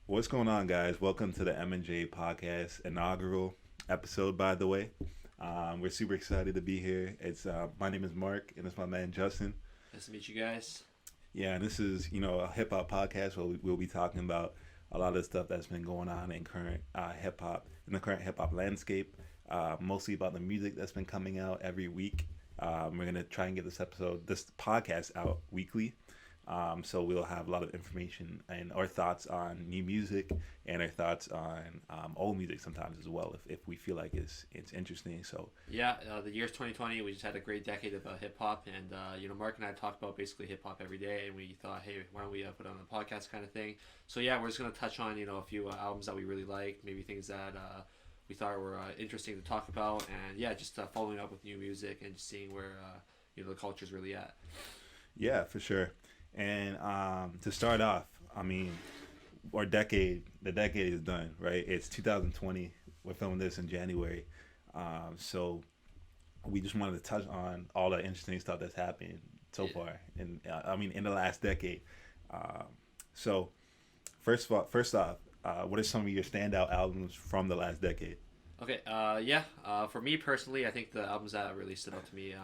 What's going on, guys? Welcome to the M&J podcast inaugural episode. By the way, we're super excited to be here. It's my name is Mark, and it's my man Justin. Nice to meet you guys. Yeah, and this is a hip hop podcast where we'll be talking about a lot of the stuff that's been going on in current hip hop in the current hip hop landscape. Mostly about the music that's been coming out every week. We're gonna try and get this podcast out weekly. So we'll have a lot of information and our thoughts on new music and our thoughts on old music sometimes as well, if we feel like it's interesting. So Yeah, the year's 2020. We just had a great decade of hip hop, and Mark and I talked about basically hip hop every day, and we thought, hey, why don't we put on a podcast kind of thing? So yeah, we're just gonna touch on a few albums that we really liked, maybe things that we thought were interesting to talk about, and yeah, just following up with new music and just seeing where the culture's really at. yeah, for sure. And to start off, I mean, the decade is done, right? It's 2020. We're filming this in January. So we just wanted to touch on all the interesting stuff that's happened so Yeah. far, and I mean, in the last decade. Um, so first off, what are some of your standout albums from the last decade? Okay, yeah. For me personally, I think the albums that really stood out to me.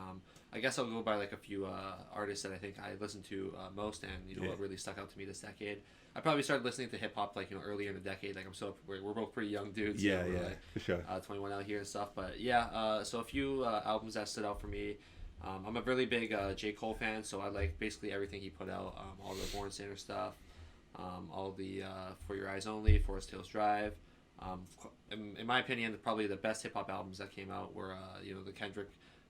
I guess I'll go by like a few artists that I think I listened to most, and Yeah, what really stuck out to me this decade. I probably started listening to hip hop like earlier in the decade. Like we're both pretty young dudes. yeah, We're yeah, like for sure. 21 out here and stuff. But yeah, so a few albums that stood out for me. I'm a really big J Cole fan, so I like basically everything he put out. All the Born Sinner stuff, all the For Your Eyes Only, Forest Hills Drive. Um, in my opinion, probably the best hip hop albums that came out were the Kendrick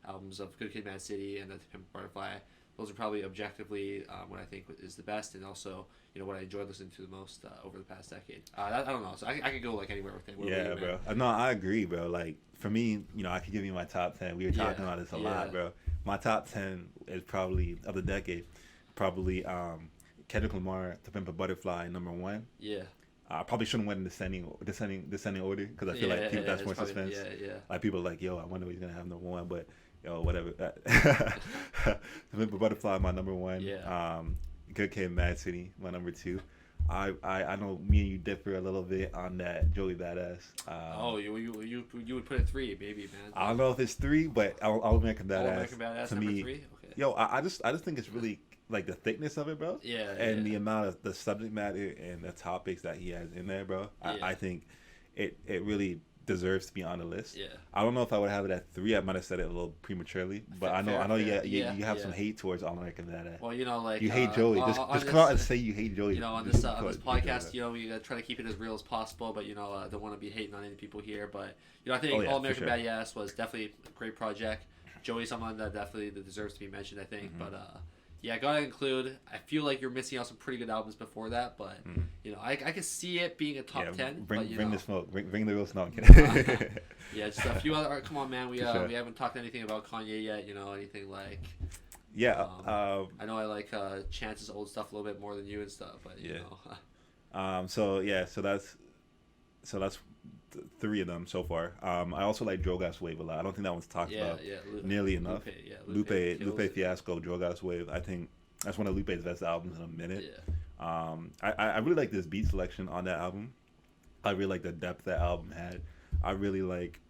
albums of Good Kid, Mad City and the Pimp a Butterfly. Those are probably objectively what I think is the best, and also what I enjoyed listening to the most over the past decade. I don't know, so I could go like anywhere with it. What about Yeah, you, man? bro. No, I agree, bro. Like for me, I could give you my top 10. We were talking Yeah, about this a yeah, lot, bro. My top 10 is probably of the decade. Probably Kendrick Lamar, To Pimp a Butterfly, number one. yeah, I probably shouldn't went in descending order because I feel like people that's it's more probably, suspense. yeah. Like people are like, yo, I wonder what he's gonna have number one, but whatever. To Pimp a Butterfly, my number one. Yeah. Good Kid, Mad City, my number two. I know me and you differ a little bit on that Joey Badass. Oh, you would put it three, maybe, man. I don't know if it's three, but I'll make him All Badass. American Badass To number me, three. Okay. yo, I just think it's really like the thickness of it, bro, Yeah, and the yeah, amount of the subject matter and the topics that he has in there, bro. yeah, I think it really deserves to be on the list. yeah. I don't know if I would have it at three. I might have said it a little prematurely, but I know Fair. you have Yeah. some hate towards All American Badass. Well, like You hate Joey. Just on come out and this, say you hate Joey. on Just this because- podcast, we gotta try to keep it as real as possible, but don't want to be hating on any people here. But I think Oh, yeah, All for American sure. Badass was definitely a great project. Joey's someone that definitely deserves to be mentioned, I think. Mhm. But yeah, gotta include. I feel like you're missing out some pretty good albums before that, but Mhm. I could see it being a top Yeah, 10. bring but, bring the smoke. Bring the real smoke. Yeah, just a few other. Come on, man. We For sure. we haven't talked anything about Kanye yet. Anything like. Yeah. I know I like Chance's old stuff a little bit more than you and stuff, but Yeah. know. So yeah. So that's three of them so far. I also like Drogas Wave a lot. I don't think that one's talked Yeah, about yeah. nearly enough. Lupe, yeah, kills Lupe it. Fiasco, Drogas Wave. I think that's one of Lupe's best albums in a minute. Yeah, I really like this beat selection on that album. I really like the depth that album had. I really like.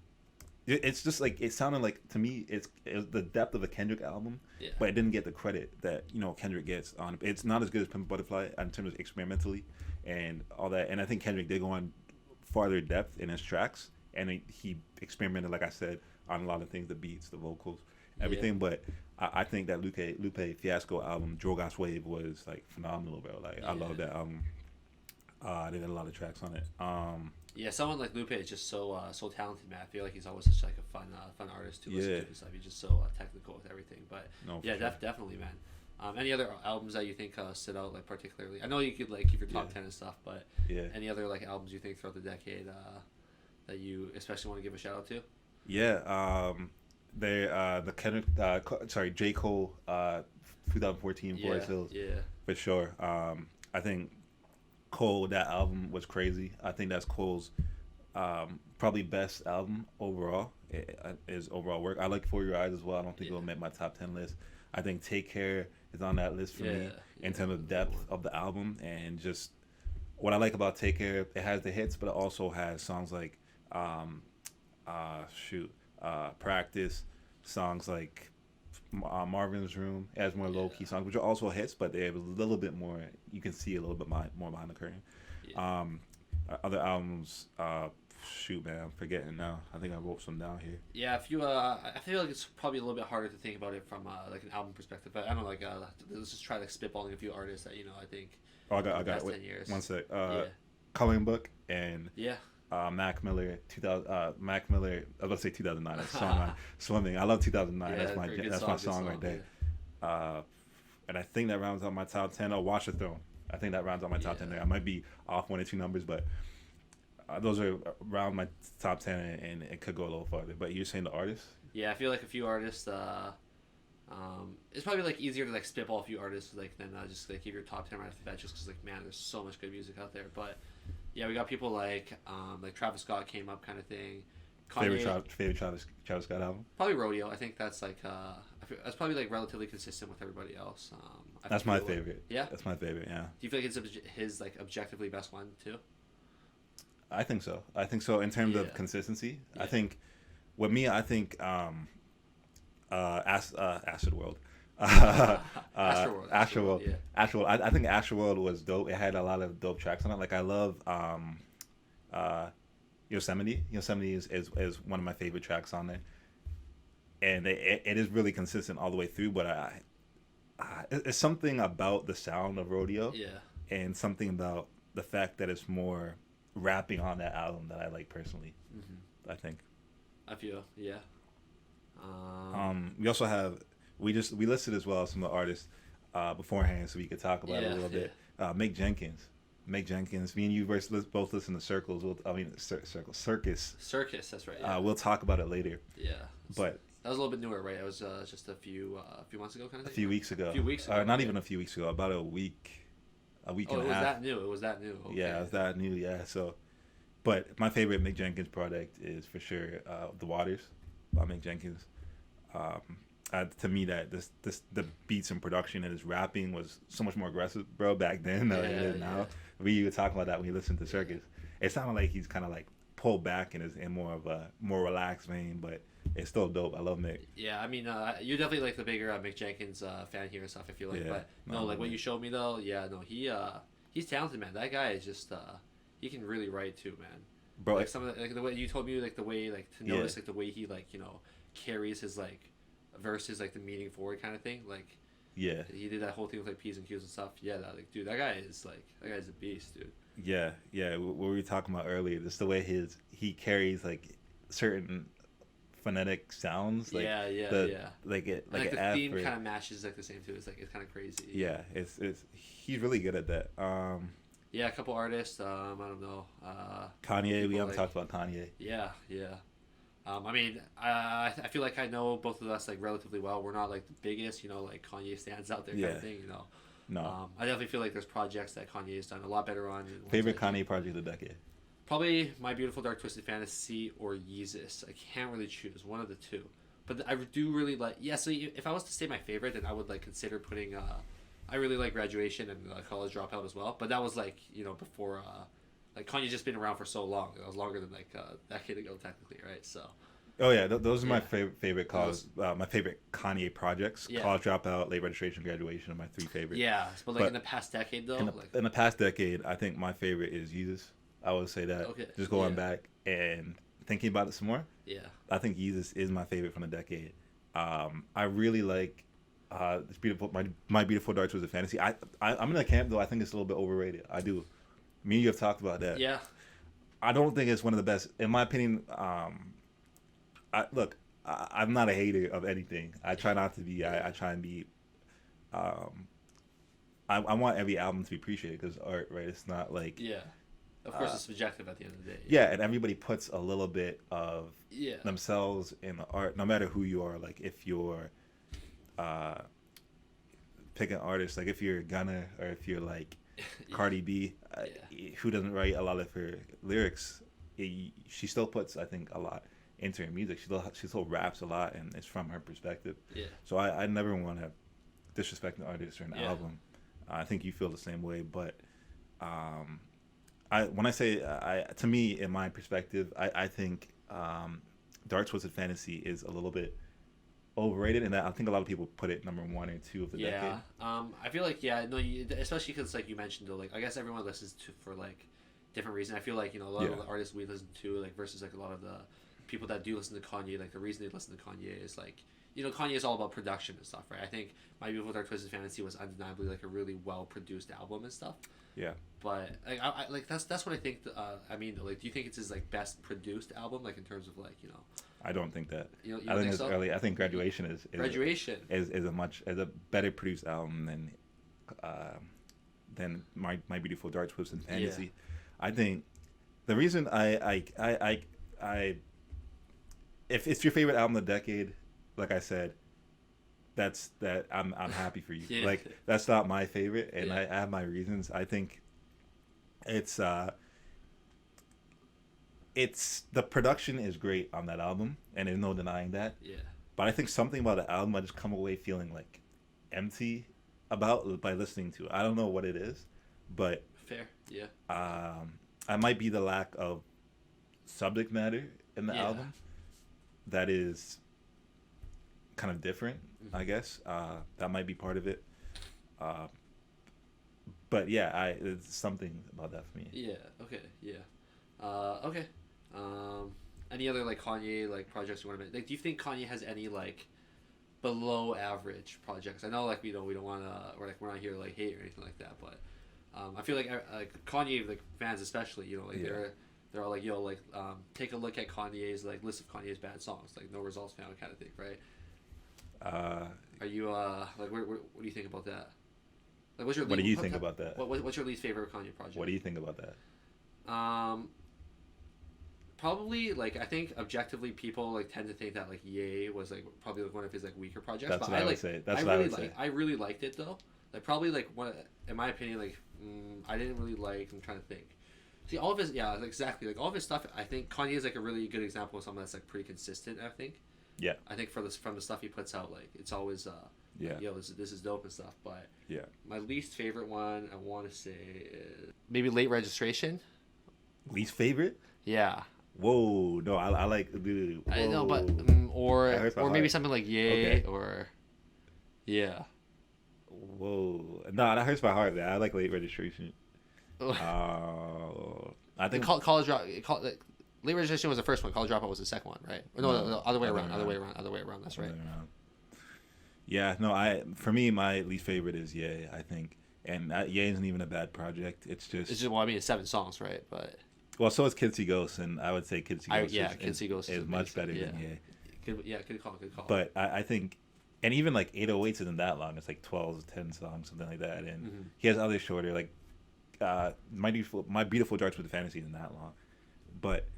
It's just like it sounded like to me. It was the depth of a Kendrick album, yeah, but it didn't get the credit that Kendrick gets on. It's not as good as Pimp a Butterfly in terms of experimentally and all that. And I think Kendrick did go on farther depth in his tracks, and he experimented, like I said, on a lot of things: the beats, the vocals, everything. But I think that Lupe Fiasco album, Drogas Wave, was like phenomenal, bro. Like I love that album. They did a lot of tracks on it. yeah. Someone like Lupe is just so talented, man. I feel like he's always such like a fun artist to listen Yeah. to and stuff. He's just so technical with everything. But No, for yeah, sure. definitely, man. Any other albums that you think stood out like particularly? I know you could like keep your top Yeah. 10 and stuff, but Yeah. any other like albums you think throughout the decade that you especially want to give a shout out to? Yeah, the Kendrick, J Cole, 2014 Yeah, Forest Hills yeah, for sure. I think Cole, that album was crazy. I think that's Cole's probably best album overall. Is overall work. I like For Your Eyes as well. I don't think Yeah. it'll make my top 10 list. I think Take Care is on that list for me yeah. in terms of depth of the album and just what I like about Take Care, it has the hits, but it also has songs like, um, shoot, Practice, songs like Marvin's Room. It has more low key Yeah. songs, which are also hits, but they have a little bit more. You can see a little bit more behind the curtain. Yeah. Other albums, shoot, man, I'm forgetting now. I think I wrote some down here. Yeah, if you, I feel like it's probably a little bit harder to think about it from like an album perspective. But I don't know, like, let's just try like spitballing a few artists that I think Oh, in the I got past it. 10 years. One sec. Yeah, Coloring Book and yeah, Mac Miller, 2000. Mac Miller. I was about to say 2009. That's song on Swimming. I love 2009. yeah. That's Very good that's song, my good song right there. And I think that rounds out my top 10. Oh, Watch the Throne. I think that rounds out my top 10 Yeah. there. I might be off one or two numbers, but those are around my top 10, and it could go a little farther. But you're saying the artists? Yeah, I feel like a few artists. It's probably like easier to like spitball a few artists like than just like give your top 10 right off the bat, just because like man, there's so much good music out there. But yeah, we got people like Travis Scott came up kind of thing. Kanye, Favorite Travis Scott album? probably Rodeo. I think that's like that's probably like relatively consistent with everybody else. That's my favorite. Yeah. That's my favorite. Yeah. Do you feel like it's his like objectively best one too? I think so. I think so in terms Yeah. of consistency. Yeah. I think with me, I think Acid World. Astroworld. Astroworld. Yeah. Astroworld. I think Astroworld was dope. It had a lot of dope tracks on it. Like I love Yosemite. Yosemite is one of my favorite tracks on there, and it is really consistent all the way through. But it's something about the sound of Rodeo, Yeah. and something about the fact that it's more rapping on that album that I like personally. I think. I feel yeah. We also have we listed as well some of the artists beforehand, so we could talk about it a little bit. Mick Jenkins. Me and you both listen to Circus. Circus. That's right. Yeah. We'll talk about it later. Yeah. But That was a little bit newer, right? It was just a few months ago, kind of a thing. few weeks ago. A few weeks ago. Not yeah. even a few weeks ago. About a week Oh, and it a was half. that new. It was that new. Okay. Yeah, it was that new. Yeah. So, but my favorite Mick Jenkins product is for sure "The Waters" by Mick Jenkins. To me, the beats and production and his rapping was so much more aggressive, bro, back then than it is now. We were talking about that when we listened to Circus. It sounded like he's kind of like pulled back and is in more of a more relaxed vein, but it's still dope. I love Mick. Yeah, I mean, you're definitely like the bigger Mick Jenkins fan here and stuff. I feel like, Yeah. but no, No, like what man. you showed me though, yeah, no, he's talented, man. That guy is just he can really write too, man. Bro, Like some of the, like the way you told me, like the way like to Yeah. notice like the way he like carries his like verses, like the meaning forward kind of thing. Like yeah. he did that whole thing with like P's and Q's and stuff. Yeah, dude, that guy's a beast, dude. Yeah, what we were talking about earlier, just the way he carries like certain phonetic sounds, like yeah. like it And, like the F theme or- kind of matches like the same too. It's like it's kind of crazy. yeah, it's he's really good at that. Yeah, a couple artists. I don't know. Kanye, we people haven't like- talked about Kanye. Yeah. I mean, I feel like I know both of us like relatively well. We're not like the biggest, like Kanye stands out there kind Yeah. of thing. No, I definitely feel like there's projects that Kanye's done a lot better on. than ones favorite that he- Kanye project of the decade. Probably My Beautiful Dark Twisted Fantasy or Yeezus. I can't really choose one of the two, but I do really like. Yeah, so if I was to say my favorite, then I would like consider putting. I really like Graduation and College Dropout as well, but that was like before. Like Kanye's just been around for so long. That was longer than like a decade ago, technically, right? So. Oh yeah, those are my Yeah. favorite college, my favorite Kanye projects. Yeah. College Dropout, Late Registration, Graduation are my three favorites. Yeah, but like But in the past decade though, In the past decade, I think my favorite is Yeezus. I would say that. Okay, Just going yeah. back and thinking about it some more, yeah, I think Yeezus is my favorite from the decade. I really like this beautiful my Beautiful Dark Twisted Fantasy. I'm in the camp though. I think it's a little bit overrated. I do. Me and you have talked about that. yeah, I don't think it's one of the best, in my opinion. I'm not a hater of anything. I try not to be. I try and be. I want every album to be appreciated because art, right? It's not like yeah. Of course, it's subjective at the end of the day. yeah, and everybody puts a little bit of Yeah. themselves in the art, no matter who you are. Like if you're picking artists, like if you're Gunna or if you're like Cardi B, who doesn't write a lot of her lyrics, she still puts, I think, a lot into her music. She still raps a lot, and it's from her perspective. Yeah. So I never want to disrespect an artist or an Yeah. album. I think you feel the same way, but I when I say I to me in my perspective, I think Dark Twisted Fantasy is a little bit overrated, and I think a lot of people put it number one or two of the decade. Yeah. I feel like yeah, no, especially because like you mentioned though, like I guess everyone listens to for like different reasons. I feel like a lot Yeah, of the artists we listen to like versus like a lot of the people that do listen to Kanye, like the reason they listen to Kanye is like Kanye is all about production and stuff, right? I think My Beautiful Dark Twisted Fantasy was undeniably like a really well produced album and stuff. yeah. But like like that's what I think. I mean, like, do you think it's his like best produced album, like in terms of like I don't think that. you I don't think think it's so? early. I think Graduation Graduation. is a better produced album uh, than My Beautiful Dark Twisted Fantasy. I think the reason I if it's your favorite album of the decade, like I said, that I'm happy for you. Yeah. Like that's not my favorite, and Yeah. I have my reasons. I think it's it's the production is great on that album, and there's no denying that. Yeah. But I think something about the album I just come away feeling like empty about by listening to it. I don't know what it is, but Fair. Yeah. I might be the lack of subject matter in the Yeah. album that is kind of different. Mhm. I guess that might be part of it. Uh, but yeah, it's something about that for me. Yeah. Okay. Yeah. Okay. Any other like Kanye like projects you want to make? Like, do you think Kanye has any like below average projects? I know like we don't want to or like we're not here to like hate or anything like that, but I feel like Kanye like fans especially like Yeah. they're all like like take a look at Kanye's like list of Kanye's bad songs like no results found kind of thing, right? Uh, Are you like what do you think about that? Like what's your what do you think about that? what's your least favorite Kanye project? What do you think about that? Probably like I think objectively people like tend to think that like Ye was like probably like one of his like weaker projects. That's but what I would like say. That's I what I really would say. I really liked it though. Like probably like one in my opinion like I didn't really like. I'm trying to think. See all of his like, exactly like all of his stuff. I think Kanye is like a really good example of someone that's like pretty consistent. I think. Yeah. I think for this from the stuff he puts out like it's always Yeah. this is dope and stuff. But Yeah. my least favorite one I want to say is maybe Late Registration. Least favorite? Yeah. Whoa, no, I like, dude. I know, but whoa. That or hurts my maybe heart. something like Yay Okay. or yeah. Whoa, no, that hurts my heart. Man. I like Late Registration. I The think college drop. Late Registration was the first one. College Dropout was the second one, right? Or no, other way around. Other way around. That's right. Yeah, no, for me, my least favorite is Ye. I think, and Ye isn't even a bad project. It's just, It's just well, I mean, it's 7 songs, right? But well, so is Kids See Ghosts, and I would say Kids See Ghosts Kids See Ghosts is much better amazing, than Ye. good call. But I think, and even like 808s isn't that long. It's like 12, 10 songs, something like that. And Mhm. he has other shorter, like My Beautiful Dark Twisted Fantasy isn't that long. But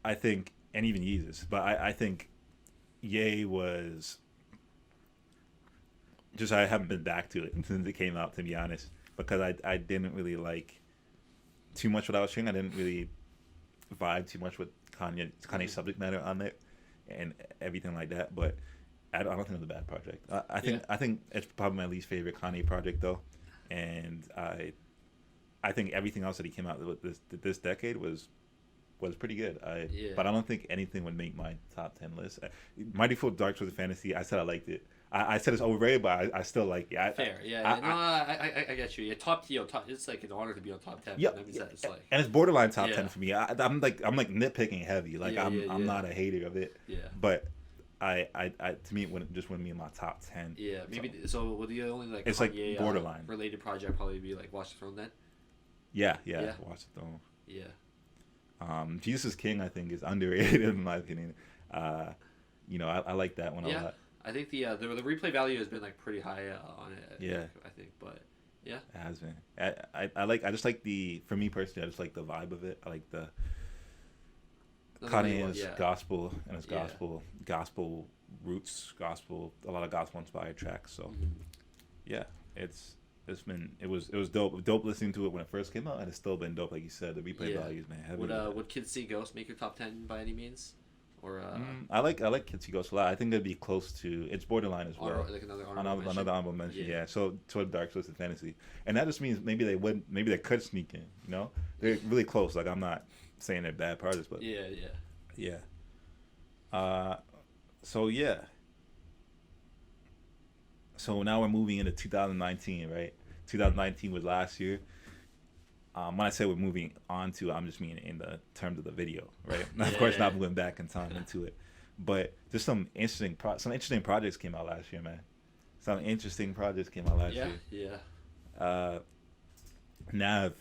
I think, and even Yeezus, but I think Ye was just, I haven't been back to it since it came out, to be honest, because I didn't really like too much what I was hearing. I didn't really vibe too much with Kanye's subject matter on it and everything like that. But I don't think it's a bad project. I think it's probably my least favorite Kanye project though, and I think everything else that he came out with this decade was pretty good. But I don't think anything would make my top 10 list. My Default Dark Twisted Fantasy, I said I liked it. I said it's overrated, but I still like it. Fair, I get you. Yeah, top. It's like an honor to be on top 10. Yeah, That means that it's like and it's borderline top Yeah. 10 for me. I'm like nitpicking heavy. Like I'm not a hater of it. yeah. But I to me it wouldn't be in my top 10. Yeah, maybe so. Would the only like It's like Kanye, borderline. related project probably be like Watch the Throne then? Yeah. Yeah. Watch the Throne. Yeah. Jesus is King, I think, is underrated in my opinion. I like that one a Yeah. lot. I think the replay value has been like pretty high on it. Yeah. I think, but yeah. It has been. I just like for me personally, I just like the vibe of it. I like the Kanye's gospel and his Yeah. gospel roots, a lot of gospel inspired tracks. So Mhm. yeah, it was dope listening to it when it first came out, and it's still been dope. Like you said, the replay Yeah. value has been heavy. Would Kids See Ghosts make your top 10 by any means? or I like Kids He Ghost a lot. I think it'd be close to, it's borderline as well. like another honorable mention. Another honorable mention, Yeah. yeah. So toward Dark Twisted Fantasy, and that just means maybe they could sneak in. You know, they're really close. Like I'm not saying they're bad artists, but Yeah, yeah. So yeah. So now we're moving into 2019, right? 2019 was last year. When I say we're moving on to, I'm just meaning in the terms of the video, right? Of course, not moving back in time into it, but just some interesting projects came out last year, man. Some interesting projects came out last year. Yeah. Nav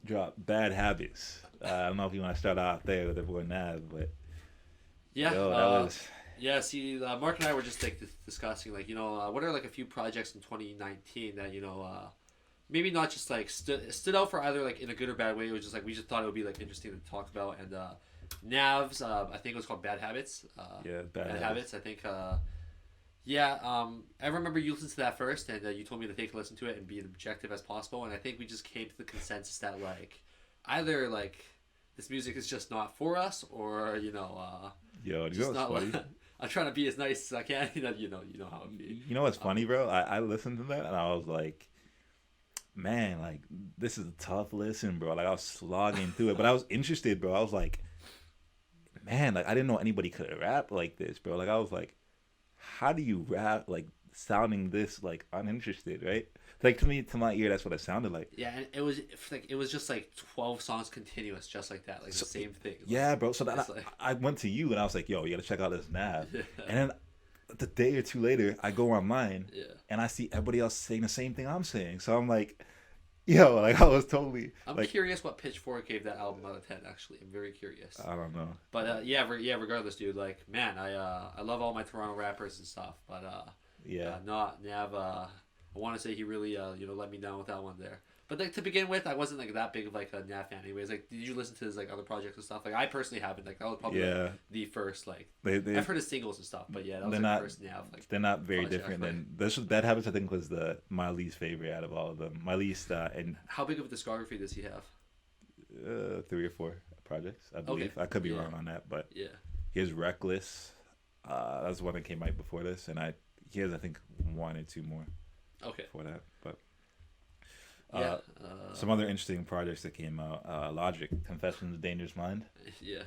dropped Bad Habits. I don't know if you want to start out there with the boy Nav, but Yeah. yo, that was. Yeah, see, Mark and I were just like discussing, like, what are like a few projects in 2019 that maybe not just like stood out for either like in a good or bad way. It was just like we just thought it would be like interesting to talk about. And Nav's, I think it was called Bad Habits. Yeah, Bad Habits. I think. I remember you listened to that first, and you told me to take a listen to it and be as objective as possible. And I think we just came to the consensus that like either like this music is just not for us, or Yo, you just know what's not. funny? I'm trying to be as nice as I can. You know how it be. You know what's funny, bro? I listened to that and I was like, man, like this is a tough listen, bro. Like I was slogging through it, but I was interested, bro. I was like, man, like I didn't know anybody could rap like this, bro. Like I was like, how do you rap like sounding this like uninterested, right? Like to my ear, that's what it sounded like. Yeah, and it was just like 12 songs continuous, just like that, like the same thing. Yeah, bro. So that like... I went to you and I was like, yo, you gotta check out this Nav. Yeah. And then the day or two later, I go online and I see everybody else saying the same thing I'm saying. So I'm like, yo, like I was totally. I'm like, curious what Pitchfork gave that album out of 10. Actually, I'm very curious. I don't know. But yeah, regardless, dude. Like, man, I love all my Toronto rappers and stuff. But not Nav. I want to say he really let me down with that one there. But like to begin with, I wasn't like that big of like a Nav fan anyways. Like, did you listen to his like other projects and stuff? Like, I personally haven't. Like, that was probably like, the first like I've heard his singles and stuff, but yeah, that was like the first Nav. Like, they're not very different than this. Bad Habits, I think, was my least favorite out of all of them. My least and how big of a discography does he have? 3 or 4 projects, I believe. Okay. I could be wrong on that, but yeah, he has Reckless. That's the one that came right before this, and he has I think 1 or 2 more. Okay. For that, but some other interesting projects that came out. Logic, Confessions of Dangerous Mind. Yeah.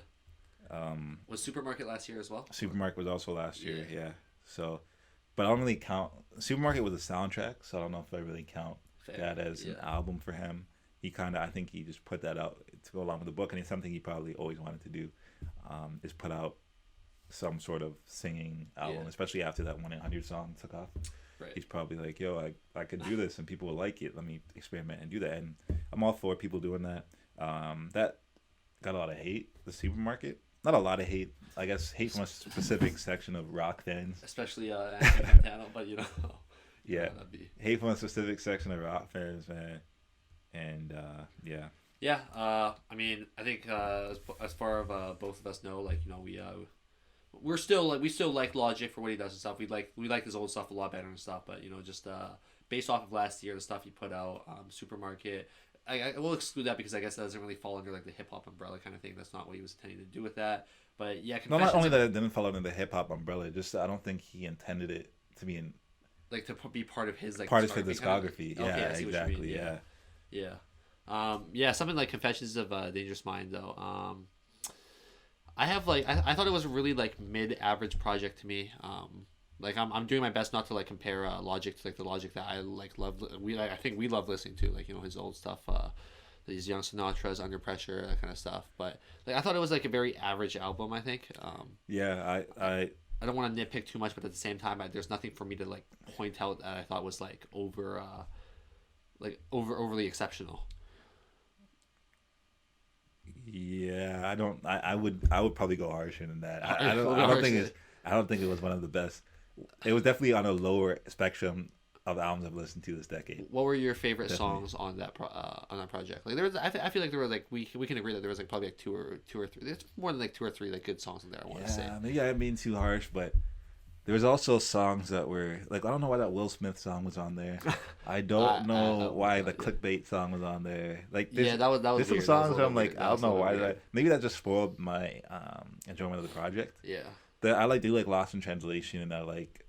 Was Supermarket last year as well? Supermarket was also last year. Yeah. So, but I don't really count. Supermarket was a soundtrack, so I don't know if I really count that as an album for him. I think he just put that out to go along with the book, and it's something he probably always wanted to do, is put out some sort of singing album, especially after that 1-800 song took off. Right. He's probably like, yo, I could do this and people will like it. Let me experiment and do that. And I'm all for people doing that. That got a lot of hate, the Supermarket. Not a lot of hate. I guess hate from a specific section of rock fans. Especially Anthony Montana, but Yeah. Hate from a specific section of rock fans, man. And yeah. Yeah, I mean, I think as far as both of us know, like, we still like Logic for what he does and stuff. We like his old stuff a lot better and stuff. But just based off of last year, the stuff he put out, Supermarket, I will exclude that because I guess that doesn't really fall under like the hip hop umbrella kind of thing. That's not what he was intending to do with that. But yeah, no, not only that it didn't fall under the hip hop umbrella, just I don't think he intended it to be in like to be part of his like part of his discography. Kind of, yeah, exactly. Yeah. Something like Confessions of Dangerous Mind though. I have like I thought it was a really like mid-average project to me. Like I'm doing my best not to like compare Logic to like the Logic that I like love. I think we love listening to, like his old stuff, these Young Sinatra's, Under Pressure, that kind of stuff. But like I thought it was like a very average album. I think. I don't want to nitpick too much, but at the same time, there's nothing for me to like point out that I thought was like overly exceptional. Yeah, I would probably go harsher than that. I don't think it was one of the best. It was definitely on a lower spectrum of albums I've listened to this decade. What were your favorite songs on that project? Like there was, I feel like there were like we can agree that there was like probably like two or three. There's more than like 2 or 3 like good songs in there. I want to say. Maybe I'm being too harsh, but There was also songs that were like I don't know why that Will Smith song was on there. I don't know why the Yeah. clickbait song was on there. Like Yeah, that was there's some weird. That was a songs where little I'm like weird. I That don't was a know little why bit did weird. I maybe that just spoiled my enjoyment of the project. Yeah. I like do like Lost in Translation and I like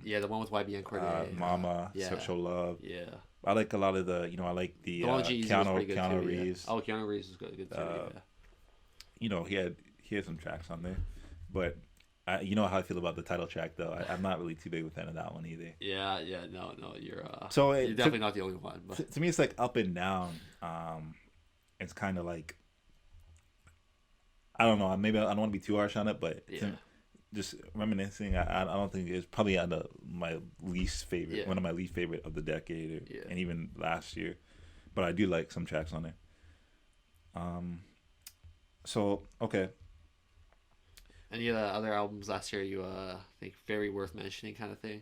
Yeah, the one with YBN Cordae. Mama Yeah. Show Love. Yeah. I like a lot of the I like the The one with G-Eazy was pretty good Keanu too. Yeah. Reeves. Oh, Keanu Reeves was good too. Uh, Yeah. he had some tracks on there, but you know how I feel about the title track though. I'm not really too big of a fan of that one either. Yeah. Yeah. No. So You're definitely not the only one. But to me, it's like up and down. It's kind of like I don't know. Maybe I don't want to be too harsh on it, but yeah. just reminiscing. I don't think it's probably on my least favorite, Yeah. one of my least favorite of the decade, Yeah. and even last year. But I do like some tracks on there. So okay, Any of the other albums last year you think very worth mentioning kind of thing?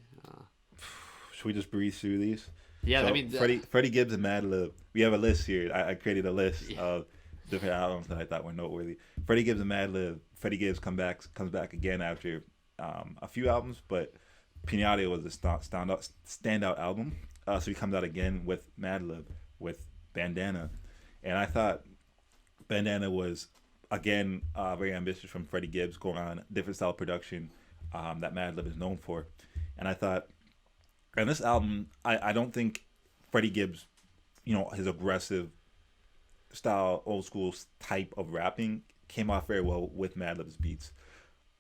should we just breeze through these? Yeah, So I mean, Freddie Gibbs and Madlib. We have a list here. I created a list Yeah. of different albums that I thought were noteworthy. Freddie Gibbs and Madlib. Freddie Gibbs comes back again after a few albums, but Pinata was a standout album. So he comes out again with Madlib with Bandana, and I thought Bandana was again very ambitious from Freddie Gibbs, going on different style of production that Madlib is known for, and I thought. And this album, I don't think Freddie Gibbs, his aggressive style, old school type of rapping came off very well with Madlib's beats.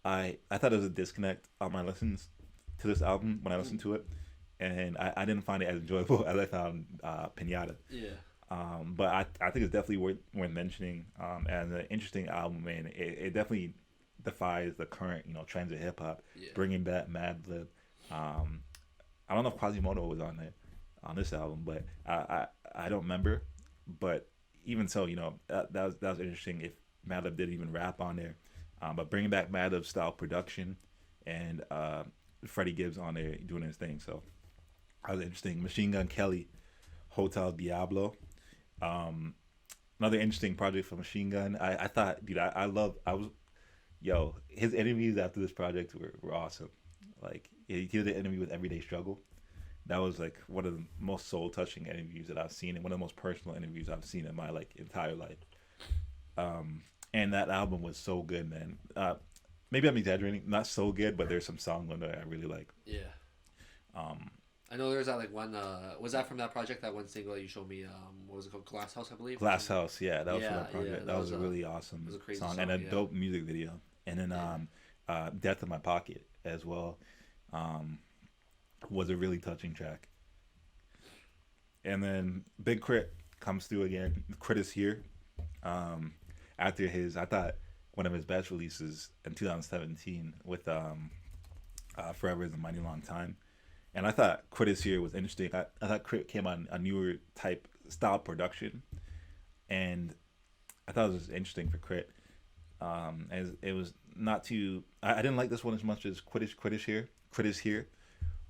I thought there was a disconnect on my listens to this album when I listened to it, and I didn't find it as enjoyable as I found Pinata. yeah, But I think it's definitely worth mentioning as an interesting album, and it definitely defies the current trends of hip hop, yeah, bringing back Madlib. I don't know if Quasimodo was on this album, but I don't remember. But even so, that was interesting. If Madlib didn't even rap on there, but bringing back Madlib style production and Freddie Gibbs on there doing his thing, so that was interesting. Machine Gun Kelly, Hotel Diablo, another interesting project for Machine Gun. I thought, dude, his interviews after this project were awesome. Like he did an interview with Everyday Struggle. That was like one of the most soul touching interviews that I've seen, and one of the most personal interviews I've seen in my entire life. And that album was so good, man. Maybe I'm exaggerating, not so good, but there's some songs on there I really like. yeah. I know there's that one. Was that from that project? That one single that you showed me. What was it called? Glass House, I believe. Glass House, yeah, that was for Yeah, that project. yeah, that was a really awesome was a crazy song song, and a yeah. dope music video. And then Death in My Pocket as well was a really touching track. And then Big Crit comes through again. Crit is here. After I thought one of his best releases in 2017 with Forever Is a Mighty Long Time. And I thought Crit is here was interesting. I thought Crit came on a newer type style production. And I thought it was interesting for Crit. As it was not too. I didn't like this one as much as Crit is here,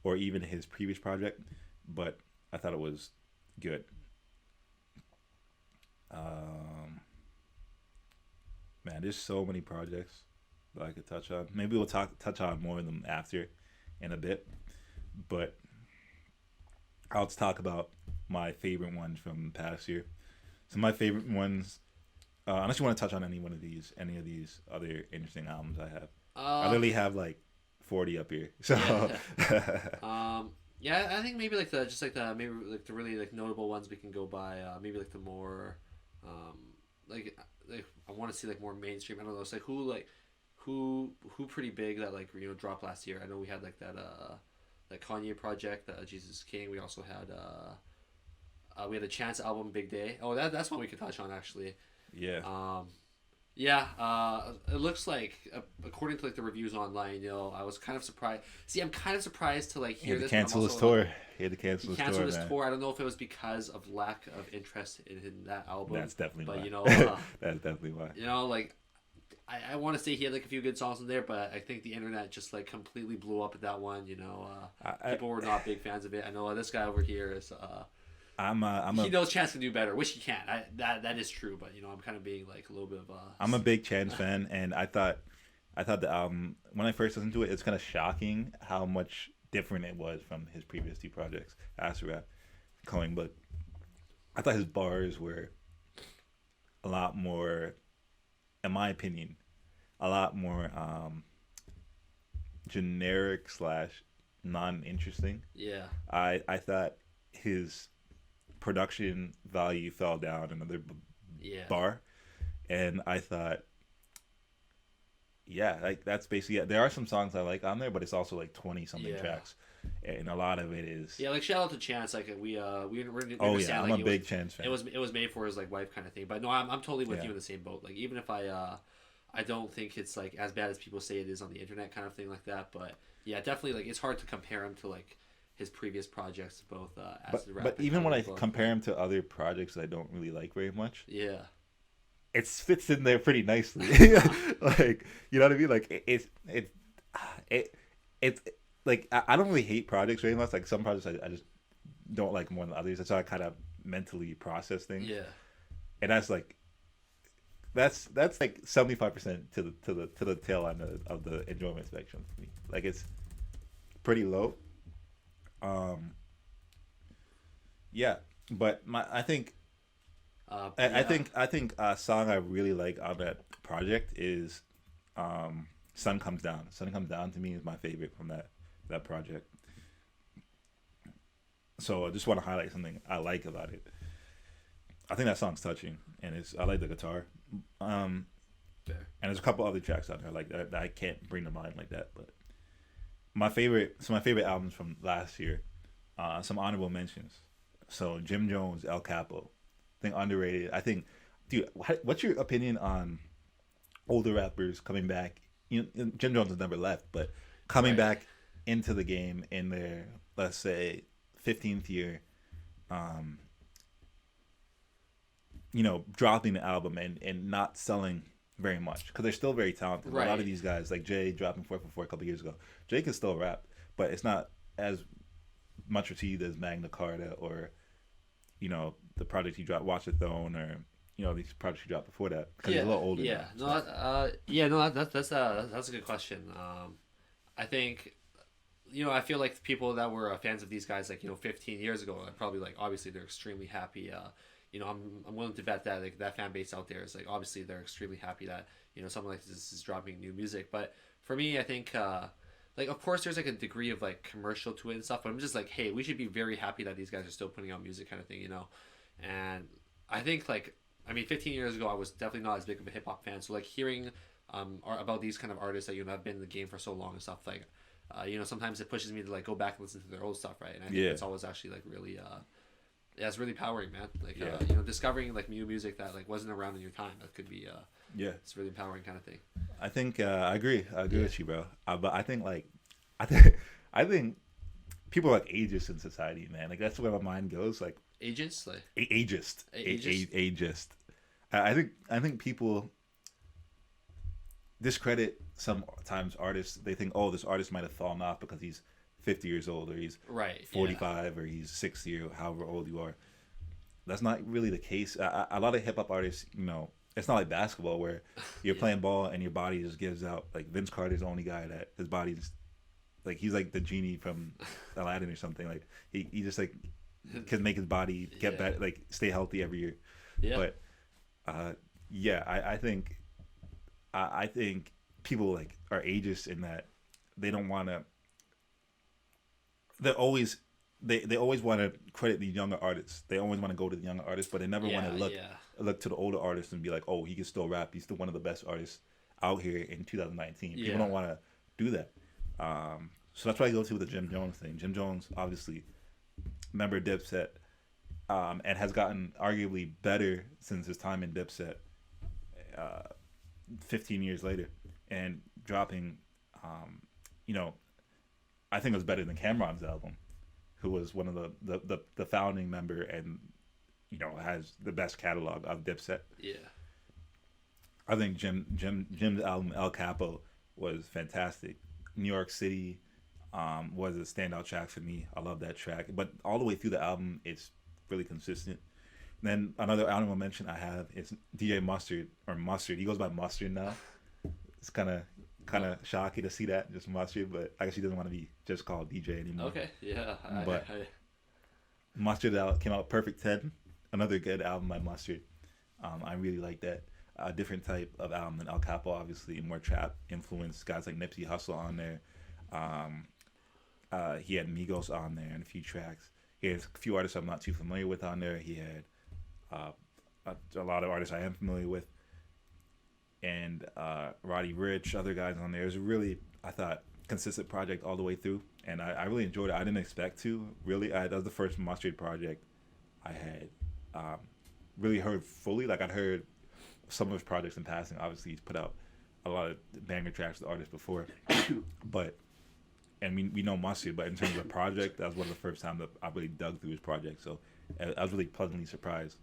or even his previous project, but I thought it was good. Man, there's so many projects that I could touch on. Maybe we'll touch on more of them after, in a bit, but I'll just talk about my favorite ones from the past year. So my favorite ones. Unless you want to touch on any of these other interesting albums I have. I literally have like 40 up here. So Yeah, I think maybe the really notable ones we can go by. Maybe like the more, like I want to see like more mainstream. I don't know. It's like who pretty big that dropped last year. I know we had like that Kanye project, Jesus King. We also had we had a Chance album, Big Day. Oh, that's one we could touch on actually. yeah. It looks like according to like the reviews online, I was kind of surprised. See, I'm kind of surprised to like He hear had to this. cancel his tour. He had to cancel his tour, man. tour. I don't know if it was because of lack of interest in that album. That's definitely but, why. That's definitely why. Like I want to say he had like a few good songs in there, but I think the internet just like completely blew up at that one. People were not big fans of it. I know this guy over here is. He knows Chance can do better, which he can. That is true, but I'm kind of being like a little bit of a. I'm a big Chance fan, and I thought I thought the album when I first listened to it, it's kind of shocking how much different it was from his previous two projects, Acid Rap, Coin. But I thought his bars were a lot more, in my opinion, a lot more generic slash non-interesting. Yeah. I thought his production value fell down another Yeah. bar, and I thought, yeah, like that's basically it. There are some songs I like on there, but it's also like 20 something Yeah. tracks, and a lot of it is. Yeah, like shout out to Chance. Like we Oh understand yeah, I'm like a big Chance fan. it was made for his like wife kind of thing. But no, I'm totally with Yeah. you in the same boat. Like even if I don't think it's like as bad as people say it is on the internet kind of thing like that. But yeah, definitely like it's hard to compare him to like his previous projects, both Acid Rap. But and even when I Comic Book. compare him to other projects that I don't really like very much, Yeah. it fits in there pretty nicely. Like, you know what I mean? Like it like I don't really hate projects very much. Like some projects I just don't like more than others. That's how I kind of mentally process things. Yeah. And that's like 75% to the tail end of the enjoyment spectrum for me. Like it's pretty low. Yeah, but I think Yeah. I think a song I really like on that project is "Sun Comes Down." "Sun Comes Down" to me is my favorite from that project. So I just want to highlight something I like about it. I think that song's touching, and I like the guitar. Fair. And there's a couple other tracks on there like that I can't bring to mind like that. But my favorite albums from last year, some honorable mentions. So Jim Jones, El Capo, I think underrated. I think, dude, what's your opinion on older rappers coming back? You know, Jim Jones has never left, but coming Right. back into the game in their, let's say, 15th year, um, dropping the album and not selling very much because they're still very talented. A lot Right. of these guys, like Jay, dropping 444 a couple years ago, Jay can still rap, but it's not as much received as Magna Carta or the project he dropped, Watch the Throne, or these projects he dropped before that because he's a little older. Yeah. Now, No. so. Yeah. No. That's a good question. I think. I feel like the people that were fans of these guys, like 15 years ago, are probably like obviously they're extremely happy. I'm willing to bet that like that fan base out there is like obviously they're extremely happy that someone like this is dropping new music. But for me, I think like of course there's like a degree of like commercial to it and stuff. But I'm just like, hey, we should be very happy that these guys are still putting out music, kind of thing. And I think like 15 years ago, I was definitely not as big of a hip hop fan. So like hearing about these kind of artists that have been in the game for so long and stuff like. Sometimes it pushes me to like go back and listen to their old stuff, right? And I think Yeah. it's always actually like really, yeah, it's really powering, man. Like, Yeah. discovering like new music that like wasn't around in your time. That could be, Yeah, it's really empowering kind of thing. I think I agree. I agree Yeah. with you, bro. But I think like, I think people are like ageist in society, man. Like that's where my mind goes. Like Agents, like, ageist, Ageist? ageist. I think people discredit sometimes artists. They think, oh, this artist might have fallen off because he's 50 years old, or he's right, 45, or he's 60, or however old you are. That's not really the case. A lot of hip hop artists, it's not like basketball where you're Yeah. playing ball and your body just gives out. Like Vince Carter's the only guy that his body's like he's like the genie from Aladdin or something. Like he just like can make his body get Yeah. better, like stay healthy every year. Yeah, But yeah, I think people like are ageist in that they don't want to. They always want to credit the younger artists. They always want to go to the younger artists, but they never want to yeah, look to the older artists and be like, oh, he can still rap. He's still one of the best artists out here in 2019. Yeah. People don't want to do that. So that's why I go to the Jim Jones thing. Jim Jones, obviously, member of Dipset, and has gotten arguably better since his time in Dipset. 15 years later, and dropping, I think it was better than Cameron's album, who was one of the founding member and has the best catalog of Dipset. yeah, I think Jim's album El Capo was fantastic. New York City was a standout track for me. I love that track, but all the way through the album, it's really consistent. And then another honorable mention I have is DJ Mustard or Mustard. He goes by Mustard now. It's kind of kind of shocking to see that, just Mustard, but I guess he doesn't want to be just called DJ anymore. Okay, yeah. But Mustard came out Perfect 10, another good album by Mustard. I really like that. A different type of album than El Capo, obviously, more trap influence. Guys like Nipsey Hussle on there. He had Migos on there and a few tracks. He has a few artists I'm not too familiar with on there. He had a lot of artists I am familiar with. And Roddy Ricch, other guys on there. It was a really, I thought, consistent project all the way through. And I really enjoyed it. I didn't expect to. Really, that was the first Mustard project I had really heard fully. Like, I'd heard some of his projects in passing. Obviously, he's put out a lot of banger tracks with artists before. And we know Mustard, but in terms of the project, that was one of the first times that I really dug through his project. So I was really pleasantly surprised.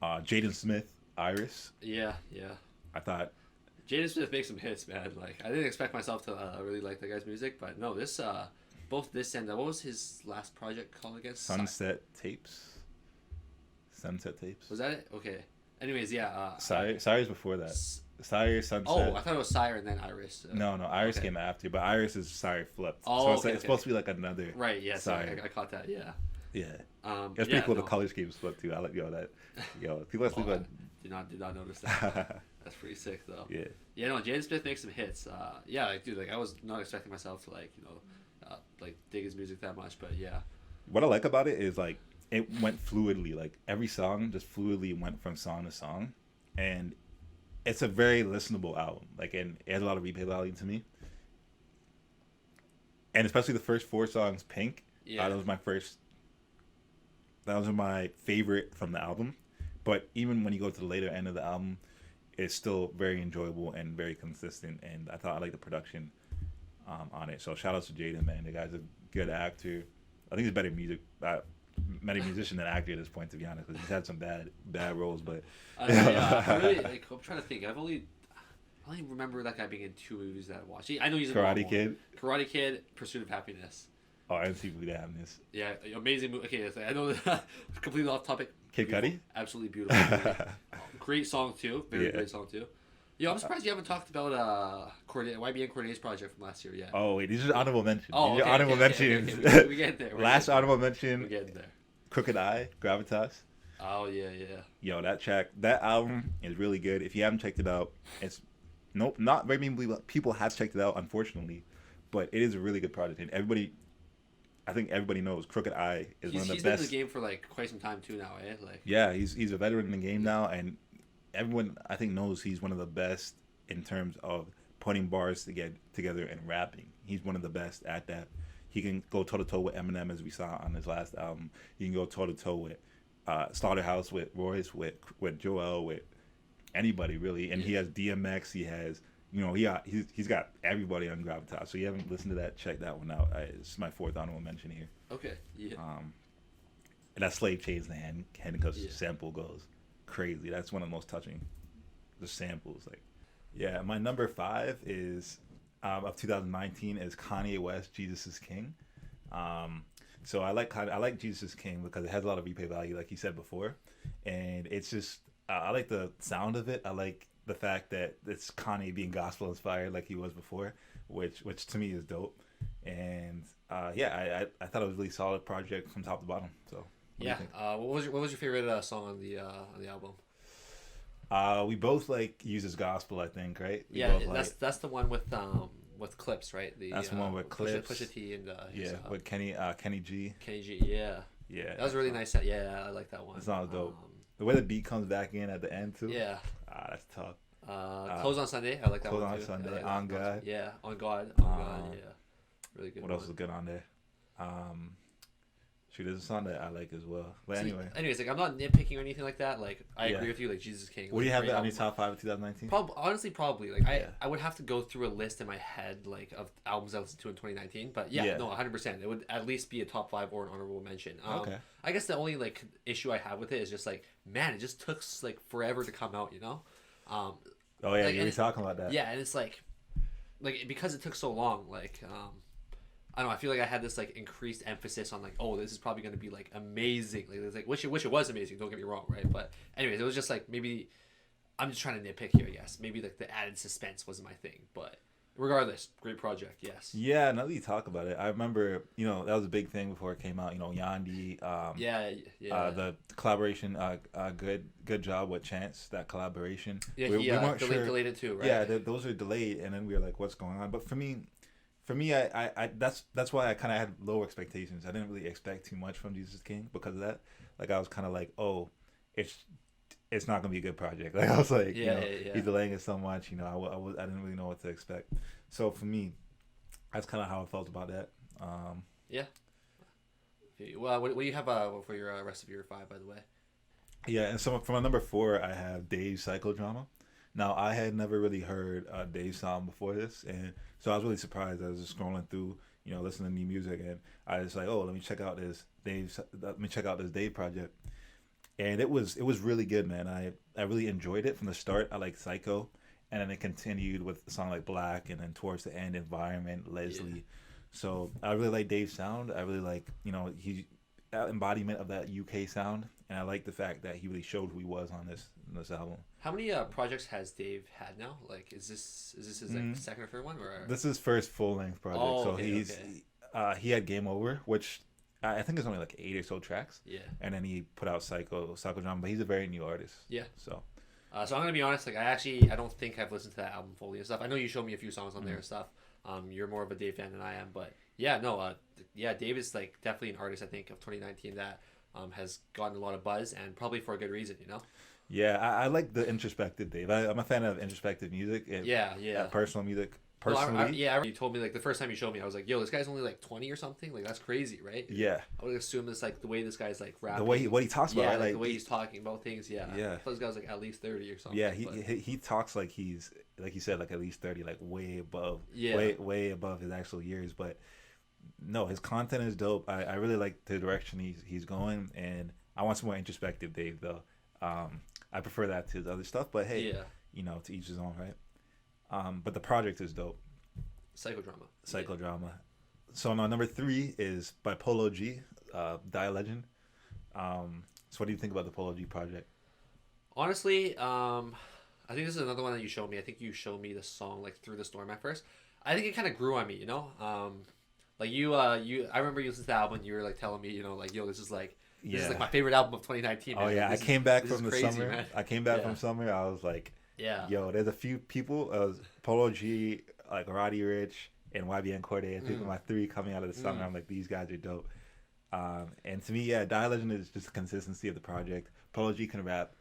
Jaden Smith, Iris. Yeah. I thought Jaden Smith makes some hits, man. Like, I didn't expect myself to really like the guy's music, but no, this both this and what was his last project called again? Sunset Tapes. Sunset Tapes. Was that it? Okay. Anyways, yeah. Sire's before that. Sire, Sunset. Oh, I thought it was Sire and then Iris. No, Iris came after, but Iris is Sire flipped. Oh, so it's supposed to be like another. Right. Yeah. Sire. I caught that. Yeah. Yeah. It's pretty cool. The color scheme split too. I like people that sleep on. Did not notice that. That's pretty sick though. Yeah. Yeah. No, Jaden Smith makes some hits. Yeah. Like, dude, like I was not expecting myself to like like dig his music that much, but yeah. What I like about it is like it went fluidly. Like every song just fluidly went from song to song, and it's a very listenable album. Like, and it has a lot of replay value to me. And especially the first 4 songs, Pink. Yeah. That was my favorite from the album. But even when you go to the later end of the album, it's still very enjoyable and very consistent. And I liked the production on it. So shout out to Jaden, man. The guy's a good actor. I think he's better musician than actor at this point, to be honest, because he's had some bad roles. But I really, like, I'm trying to think. I only remember that guy being in 2 movies that I watched. I know he's in Karate Kid. Karate Kid, Pursuit of Happiness. Oh, I didn't see Blue Happiness. Yeah, amazing movie. Okay, I know that completely off topic. Kid Cudi? Absolutely beautiful. Great song too. Very great song too. Yeah, I'm surprised you haven't talked about YBN Cordae's project from last year yet. Oh wait, these are honorable mentions. Oh, okay, honorable mentions. We get there. Last honorable mention. We're getting there. Crooked Eye, Gravitas. Oh yeah. Yo, that album is really good. If you haven't checked it out, not very many people have checked it out, unfortunately, but it is a really good project. And I think everybody knows Crooked Eye is one of the best. He's been in the game for like quite some time too now, eh? Like. Yeah, he's a veteran in the game now, and everyone I think knows he's one of the best in terms of putting bars together and rapping. He's one of the best at that. He can go toe to toe with Eminem, as we saw on his last album. He can go toe to toe with Slaughterhouse, with Royce, with Joel, with anybody really. And he has DMX. He has he's got everybody on Gravitas. So you haven't listened to that, check that one out. It's my 4th honorable mention here. Okay. Yeah. And that Slave Chains and Handcuffs sample goes crazy. That's one of the most touching, the samples. Like, yeah, my number 5 is of 2019 is Kanye West, Jesus is King. So I like Jesus is King because it has a lot of replay value, like you said before, and it's just I like the sound of it. I like the fact that it's Kanye being gospel inspired like he was before, which to me is dope. And I thought it was a really solid project from top to bottom. So what was your favorite song on the album? We both like uses gospel, I think, right? That's the one with Clips, right? That's the one with Clips. Pusha T and with Kenny G. Kenny G, yeah. That was a really nice set. Yeah, I like that one. That sounds dope. The way the beat comes back in at the end too. Yeah. That's tough. Close on Sunday. I like that one too. Close on Sunday. On God. Yeah, on God. Yeah. Really good. What else is good on there? There's a song that I like as well. But anyways, like I'm not nitpicking or anything like that. Like I agree with you. Like Jesus King. What do you have on your top 5 of 2019? Probably. Like I would have to go through a list in my head like of albums I listened to in 2019. But no, 100%. It would at least be a top 5 or an honorable mention. Okay. I guess the only like issue I have with it is just like, man, it just took like forever to come out. You know. Oh yeah, you were talking about that. Yeah, and it's like because it took so long. Like I don't know. I feel like I had this like increased emphasis on like, oh, this is probably going to be like amazing. Like, it's like wish it was amazing. Don't get me wrong, right? But anyways, it was just like maybe I'm just trying to nitpick here. Yes, maybe like the added suspense wasn't my thing, but regardless, great project. Yes. Yeah, now that you talk about it, I remember, that was a big thing before it came out. Yandi, Yeah. Yeah. the collaboration, good job with Chance. That collaboration. Yeah. We weren't sure. Delayed it too, right? Yeah, those are delayed, and then we were like, "What's going on?" But for me, I that's why I kind of had low expectations. I didn't really expect too much from Jesus King because of that. Like I was kind of like, "Oh, it's not gonna be a good project." Like I was like, he's delaying it so much. I didn't really know what to expect. So for me, that's kind of how I felt about that. Yeah. Well, what do you have for your rest of your five, by the way? Yeah, and so for my number 4, I have Dave's Psychodrama. Now I had never really heard Dave's song before this, and so I was really surprised. I was just scrolling through, listening to new music, and I was like, "Oh, let me check out this Dave project." And it was really good, man. I really enjoyed it from the start. I like Psycho, and then it continued with a song like Black, and then towards the end, Environment, Leslie. Yeah. So I really like Dave's sound. I really like he embodiment of that UK sound, and I like the fact that he really showed who he was on this album. How many projects has Dave had now? Like, is this his like second or third one? Or this is his first full length project. Oh, so okay, he had Game Over, which I think there's only like 8 or so tracks. Yeah. And then he put out Psychodrama, but he's a very new artist. Yeah. So I'm gonna be honest. Like, I don't think I've listened to that album fully and stuff. I know you showed me a few songs on there and stuff. You're more of a Dave fan than I am, but yeah, no, Dave is like definitely an artist I think of 2019 that has gotten a lot of buzz, and probably for a good reason, Yeah, I like the introspective Dave. I'm a fan of introspective music. Personal music. Personally, you told me like the first time you showed me, I was like, "Yo, this guy's only like 20 or something. Like that's crazy, right?" Yeah. I would assume it's like the way this guy's like rapping, what he talks about, yeah, right? like the way he's talking about things. Yeah. Yeah. I thought this guy was like at least 30 or something. Yeah, he talks like he's like you said, like at least 30, like way above, way above his actual years. But no, his content is dope. I really like the direction he's going, and I want some more introspective Dave though. I prefer that to the other stuff, but hey, to each his own, right? But the project is dope. Psychodrama. So my number 3 is by Polo G, Die Legend. So what do you think about the Polo G project? Honestly, I think this is another one that you showed me. I think you showed me the song like Through the Storm at first. I think it kind of grew on me, like I remember you listened to the album and you were like telling me, like, yo, this is like my favorite album of 2019. Man. Oh yeah, I came back from the summer. Man. I came back from summer. I was like, yeah, yo, there's a few people, Polo G, like Roddy Ricch, and YBN Cordae. I think my 3 coming out of the summer. I'm like, these guys are dope. And to me, Die Legend is just the consistency of the project. Polo G can rap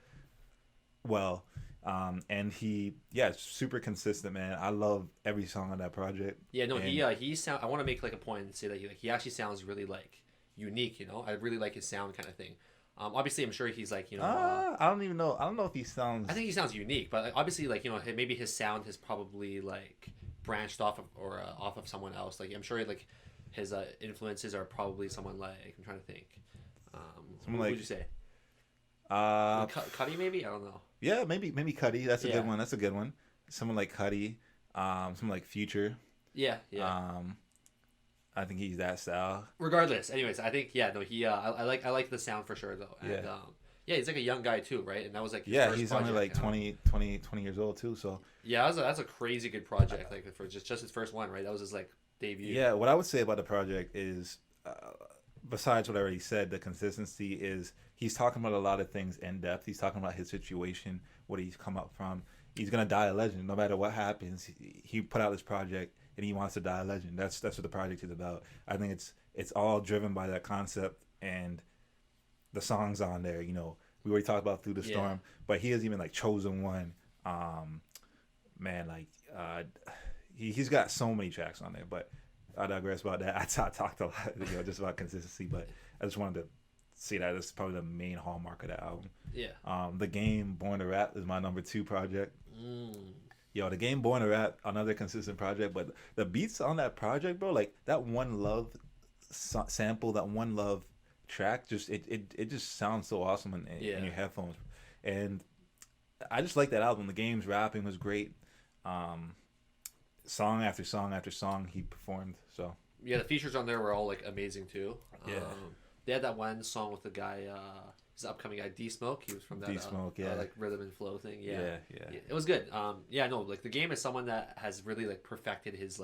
well, and it's super consistent, man. I love every song on that project. Yeah, no, he sound. I want to make like a point and say that he actually sounds really like unique. I really like his sound kind of thing. Obviously, I'm sure he's like I don't even know. I don't know if he sounds. I think he sounds unique, but obviously, like maybe his sound has probably like branched off of or off of someone else. Like I'm sure like his influences are probably someone like I'm trying to think. What would you say? Cudi maybe? I don't know. Yeah, maybe Cudi. That's a good one. Someone like Cudi. Someone like Future. Yeah. I think he's that style. Regardless, anyways, I think I like the sound for sure though. And, he's like a young guy too, right? And that was like his first he's project, only like 20 years old too. So that's a crazy good project. Like for just his first one, right? That was his like debut. Yeah, what I would say about the project is, besides what I already said, the consistency is he's talking about a lot of things in depth. He's talking about his situation, what he's come up from. He's gonna die a legend no matter what happens. He put out this project and he wants to die a legend. That's what the project is about. I think it's all driven by that concept and the songs on there. We already talked about Through the Storm, but he has even like Chosen One. He's got so many tracks on there, but I digress about that. I talked a lot, just about consistency, but I just wanted to say that it's probably the main hallmark of that album. Yeah. The Game Born to Rap is my number 2 project. Yo, The Game Born to Rap, another consistent project, but the beats on that project, bro, like that One Love sample, that One Love track, just it just sounds so awesome in your headphones, and I just like that album. The Game's rapping was great. Song after song after song he performed. So yeah, the features on there were all like amazing too. Yeah. They had that one song with the guy his upcoming guy D Smoke. He was from that D Smoke, yeah, like rhythm and flow thing. yeah. Yeah, it was good. Yeah, no, like the game is someone that has really like perfected his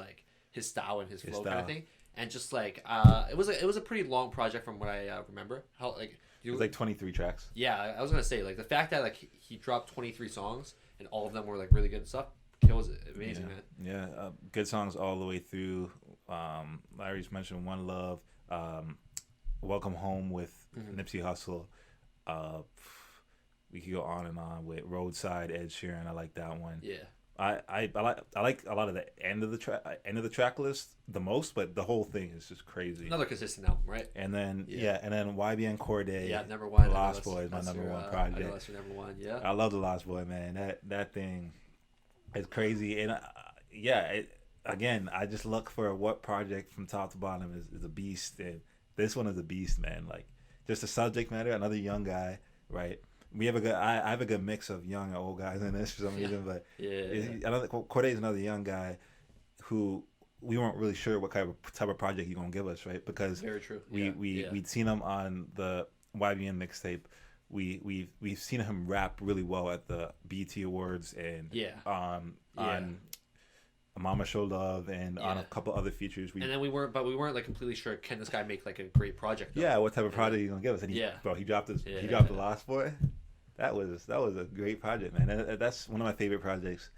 style and his His flow kind of style. thing, and just like it was a pretty long project from what I remember. How like It was like 23 tracks. yeah, I was gonna say like the fact that like he dropped 23 songs and all of them were like really good stuff. Kills it. Amazing, man. Yeah, good songs all the way through. Larry's mentioned One Love, Welcome Home with Nipsey Hussle. We could go on and on with Roadside, Ed Sheeran. I like that one. Yeah. I like a lot of the end of the track list the most, but the whole thing is just crazy. Another consistent album, right? And then and then YBN Cordae. Yeah, number one. Lost Boy is my number one project. I know that's your number one. Yeah. I love the Lost Boy, man. That thing is crazy, and again, I just look for what project from top to bottom is a beast, and this one is a beast, man. Like just the subject matter, another young guy, right? We have I have a good mix of young and old guys in this for some reason, but another Cordae is another young guy who we weren't really sure what type of project he's gonna give us, right? Because very true. We'd seen him on the YBN mixtape. We've seen him rap really well at the BET Awards and on Mama Show Love and on a couple other features. And then we weren't like completely sure, can this guy make like a great project though? Yeah, what type of project he gonna give us? And he dropped the Lost Boy. That was a great project, man. And that's one of my favorite projects.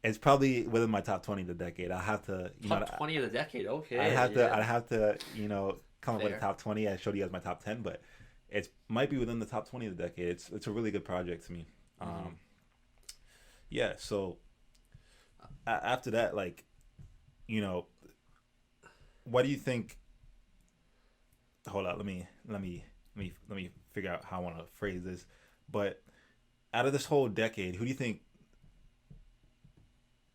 It's probably within my top 20 of the decade. I have to top 20 of the decade. Okay. I have to come up with a top 20. I showed you guys my top 10, but it might be within the top 20 of the decade. It's a really good project to me. Yeah. So after that, like, what do you think? Hold on. Let me figure out how I want to phrase this. But out of this whole decade, who do you think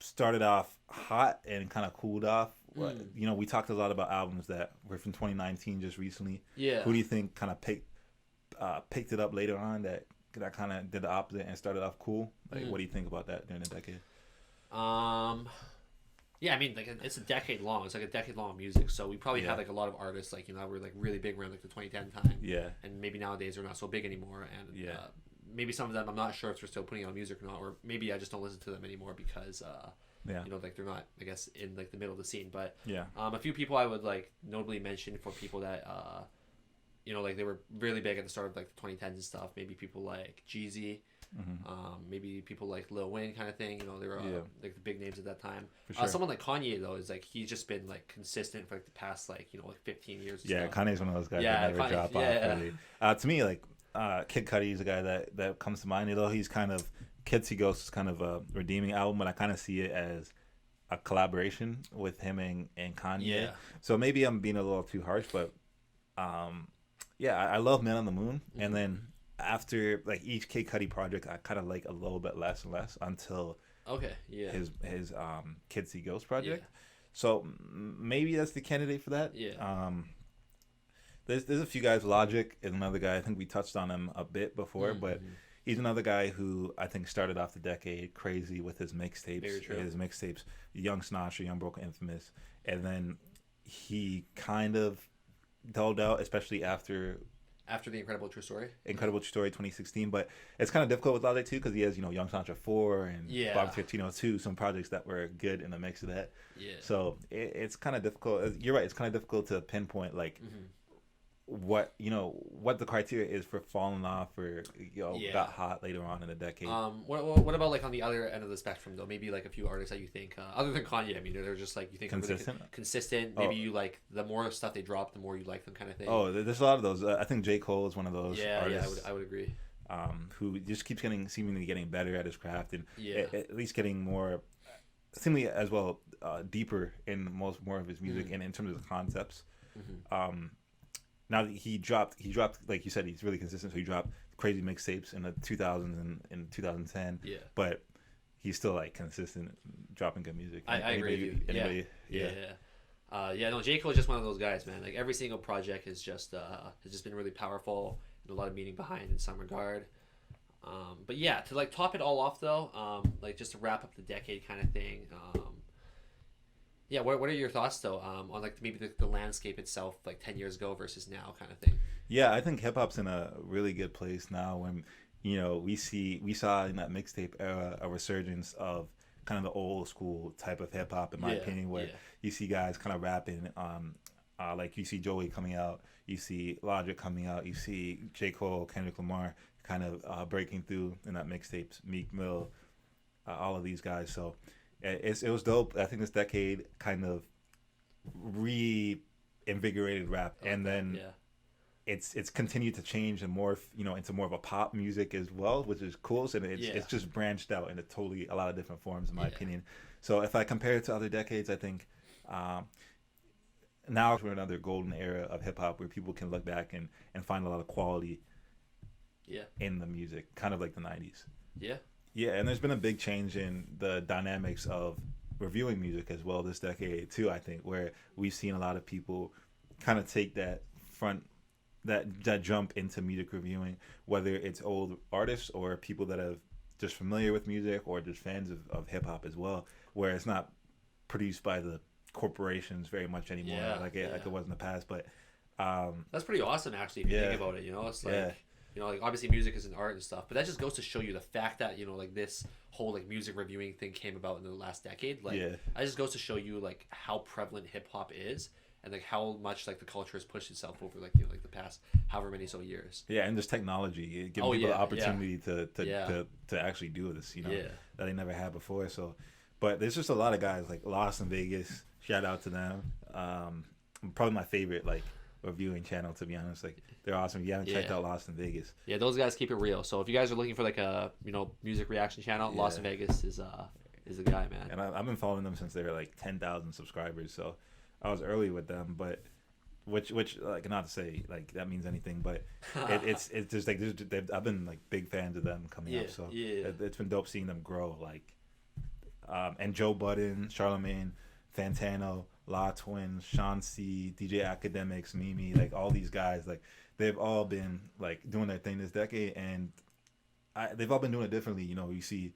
started off hot and kind of cooled off? We talked a lot about albums that were from 2019 just recently. Yeah. Who do you think kind of picked it up later on that kind of did the opposite and started off cool? Like, what do you think about that during the decade? Yeah, I mean, like it's a decade long. It's like a decade long music. So we probably had like a lot of artists like were like really big around like the 2010 time. Yeah. And maybe nowadays they're not so big anymore. And maybe some of them I'm not sure if they're still putting out music or not, or maybe I just don't listen to them anymore because like they're not, I guess, in like the middle of the scene. But a few people I would like notably mention for people that like they were really big at the start of like the 2010s and stuff. Maybe people like Jeezy. Maybe people like Lil Wayne kind of thing. They were like the big names at that time. For sure. Someone like Kanye though is like he's just been like consistent for like the past like 15 years. Yeah, Kanye's one of those guys that never drop off. Really. To me, like Kid Cudi is a guy that comes to mind. He's kind of Kids See Ghosts is kind of a redeeming album, but I kind of see it as a collaboration with him and Kanye. Yeah. So maybe I'm being a little too harsh, but I love Man on the Moon, and then after like each Kid Cudi project, I kind of like a little bit less and less until his Kids See Ghosts project. Yeah. So maybe that's the candidate for that. Yeah. There's a few guys. Logic is another guy. I think we touched on him a bit before, but he's another guy who I think started off the decade crazy with his mixtapes. Very true. His mixtapes, Young Snatcher, Young Broke, Infamous, and then he kind of dulled out, especially after the Incredible True Story. Incredible True Story 2016, but it's kind of difficult with Logic too because he has Young Snatcher 4 and Bobby Tarantino 2, some projects that were good in the mix of that. Yeah. So it's kind of difficult. You're right. It's kind of difficult to pinpoint like what the criteria is for falling off or got hot later on in the decade. What about like on the other end of the spectrum though? Maybe like a few artists that you think other than Kanye. I mean, they're just like you think consistent. Really consistent. Maybe you like the more stuff they drop, the more you like them, kind of thing. Oh, there's a lot of those. I think J. Cole is one of those. Artists, I would agree. Who just keeps seemingly getting better at his craft and at least getting more, seemingly as well, deeper in more of his music and in terms of the concepts. Now he dropped like you said, he's really consistent. So he dropped crazy mixtapes in the 2000s and in 2010. Yeah. But he's still like consistent, dropping good music. I agree with you. No, J. Cole is just one of those guys, man. Like every single project has just been really powerful and a lot of meaning behind in some regard. But yeah, to like top it all off though, like just to wrap up the decade kind of thing. Yeah, what are your thoughts though, on like maybe the landscape itself, like 10 years ago versus now, kind of thing? Yeah, I think hip hop's in a really good place now. When we saw in that mixtape era a resurgence of kind of the old school type of hip hop, in my Yeah, opinion, where yeah, you see guys kind of rapping, like you see Joey coming out, you see Logic coming out, you see J Cole, Kendrick Lamar kind of breaking through in that mixtapes, Meek Mill, all of these guys. So it was dope. I think this decade kind of reinvigorated rap, I like and that. then Yeah, it's continued to change and morph, into more of a pop music as well, which is cool. So it's yeah, it's just branched out into totally a lot of different forms, in my yeah, opinion. So if I compare it to other decades, I think um, now we're in another golden era of hip hop where people can look back and find a lot of quality yeah, in the music, kind of like the '90s. yeah, Yeah, and there's been a big change in the dynamics of reviewing music as well this decade too. I think where we've seen a lot of people kind of take that front that jump into music reviewing, whether it's old artists or people that have just familiar with music or just fans of hip hop as well, where it's not produced by the corporations very much anymore, yeah, like yeah. it was in the past. But um, That's pretty awesome, actually, if you think yeah, about it. It's yeah, like, like obviously music is an art and stuff, but that just goes to show you the fact that like this whole like music reviewing thing came about in the last decade. Like, yeah, that just goes to show you like how prevalent hip hop is, and like how much like the culture has pushed itself over like like the past however many so years. yeah, and just technology, it gives Oh people the yeah, yeah, opportunity yeah, to actually do this, yeah, that they never had before. So, but there's just a lot of guys like Lost in Vegas. Shout out to them. Probably my favorite like reviewing channel, to be honest. Like they're awesome. If you haven't checked yeah. out Lost in Vegas, Yeah, those guys keep it real. So if you guys are looking for like a music reaction channel, Las yeah. Vegas is the guy, man. And I've been following them since they were like 10,000 subscribers. So I was early with them, but which like not to say like that means anything, but it's just like I've been like big fans of them coming Yeah, up. So yeah, it's been dope seeing them grow. Like and Joe Budden, Charlemagne, Fantano, La Twins, Sean C, DJ Academics, Mimi, like all these guys, like they've all been like doing their thing this decade, and they've all been doing it differently. You see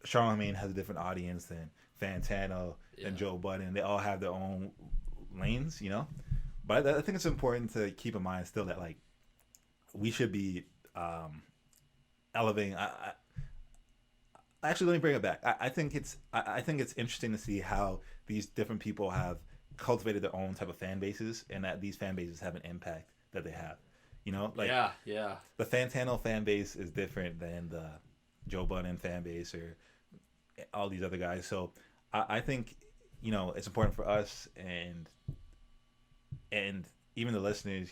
Charlemagne has a different audience than Fantano yeah, and Joe Budden. They all have their own lanes. But I think it's important to keep in mind still that like we should be elevating. Actually, let me bring it back. I think it's interesting to see how these different people have cultivated their own type of fan bases, and that these fan bases have an impact that they have. Like yeah, yeah, the Fantano fan base is different than the Joe Budden fan base or all these other guys. So I think it's important for us and even the listeners,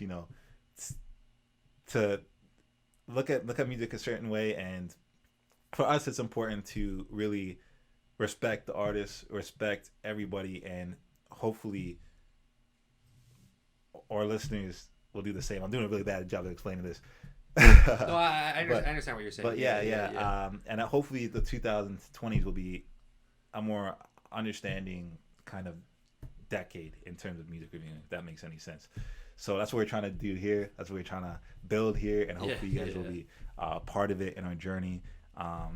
to look at music a certain way, and for us it's important to really respect the artists, respect everybody, and hopefully our listeners will do the same. I'm doing a really bad job of explaining this. No, I But understand what you're saying. but and hopefully the 2020s will be a more understanding kind of decade in terms of music reviewing, if that makes any sense. So that's what we're trying to do here. That's what we're trying to build here, and hopefully you guys will be part of it in our journey. I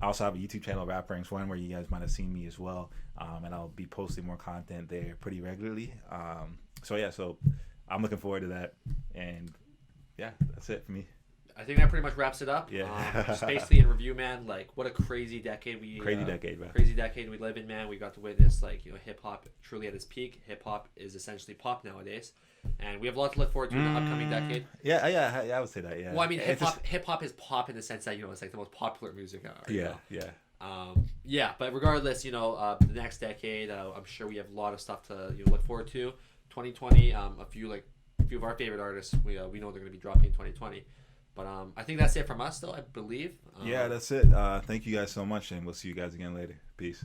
also have a YouTube channel, Rap Ranks One, where you guys might have seen me as well, and I'll be posting more content there pretty regularly. So I'm looking forward to that, and yeah, that's it for me. I think that pretty much wraps it up. Yeah. Just basically in review, man. Like, what a crazy decade crazy decade we live in, man. We got to witness like hip hop truly at its peak. Hip hop is essentially pop nowadays, and we have a lot to look forward to in the upcoming decade. Yeah, I would say that. Yeah. Well, I mean, hip hop is pop in the sense that it's like the most popular music. Yeah. But regardless, the next decade, I'm sure we have a lot of stuff to look forward to. 2020, a few of our favorite artists, we know they're going to be dropping in 2020. But I think that's it from us, though, I believe. Yeah, that's it. Thank you guys so much, and we'll see you guys again later. Peace.